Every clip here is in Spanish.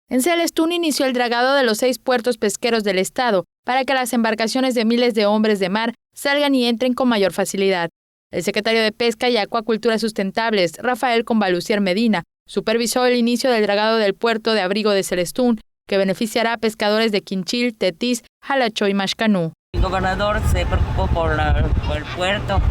En Celestún inició el dragado de los 6 puertos pesqueros del estado para que las embarcaciones de miles de hombres de mar salgan y entren con mayor facilidad. El secretario de Pesca y Acuacultura Sustentables, Rafael Convalucier Medina, supervisó el inicio del dragado del puerto de abrigo de Celestún, que beneficiará a pescadores de Quinchil, Tetís, Jalacho y Maxcanú. El gobernador se preocupó por el puerto,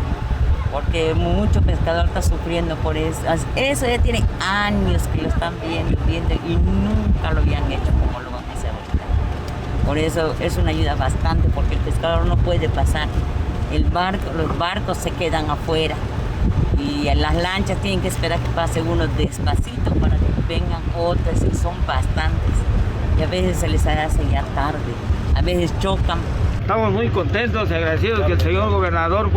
porque mucho pescador está sufriendo por eso. Eso ya tiene años que lo están viendo y nunca lo habían hecho como lo van a hacer ahorita. Por eso es una ayuda bastante, porque el pescador no puede pasar. Los barcos se quedan afuera y las lanchas tienen que esperar que pase uno despacito para que vengan otras, y son bastantes. Y a veces se les hace ya tarde, a veces chocan. Estamos muy contentos y agradecidos que el señor gobernador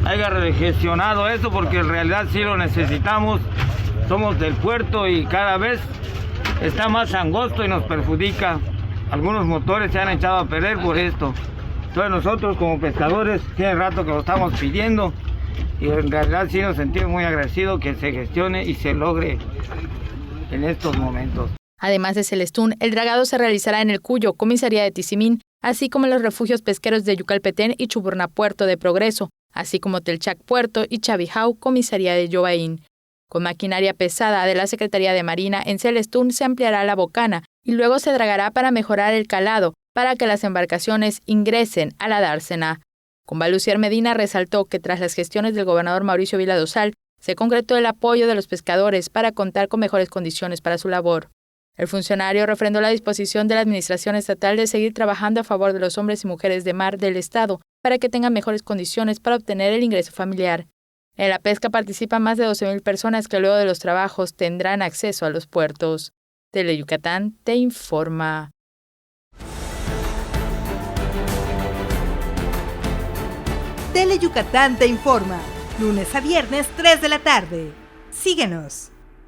haya gestionado esto, porque en realidad sí lo necesitamos. Somos del puerto y cada vez está más angosto y nos perjudica. Algunos motores se han echado a perder por esto. Entonces nosotros como pescadores tiene rato que lo estamos pidiendo y en realidad sí nos sentimos muy agradecidos que se gestione y se logre en estos momentos. Además de Celestún, el dragado se realizará en el Cuyo, comisaría de Tizimín, así como en los refugios pesqueros de Yucalpetén y Chuburná Puerto de Progreso, así como Telchac Puerto y Chavijao, comisaría de Yobaín. Con maquinaria pesada de la Secretaría de Marina, en Celestún se ampliará la bocana y luego se dragará para mejorar el calado, para que las embarcaciones ingresen a la dársena. Convalucier Medina resaltó que tras las gestiones del gobernador Mauricio Vila Dosal, se concretó el apoyo de los pescadores para contar con mejores condiciones para su labor. El funcionario refrendó la disposición de la Administración Estatal de seguir trabajando a favor de los hombres y mujeres de mar del Estado para que tengan mejores condiciones para obtener el ingreso familiar. En la pesca participan más de 12,000 personas que luego de los trabajos tendrán acceso a los puertos. Teleyucatán te informa. Teleyucatán te informa, lunes a viernes 3 de la tarde. Síguenos.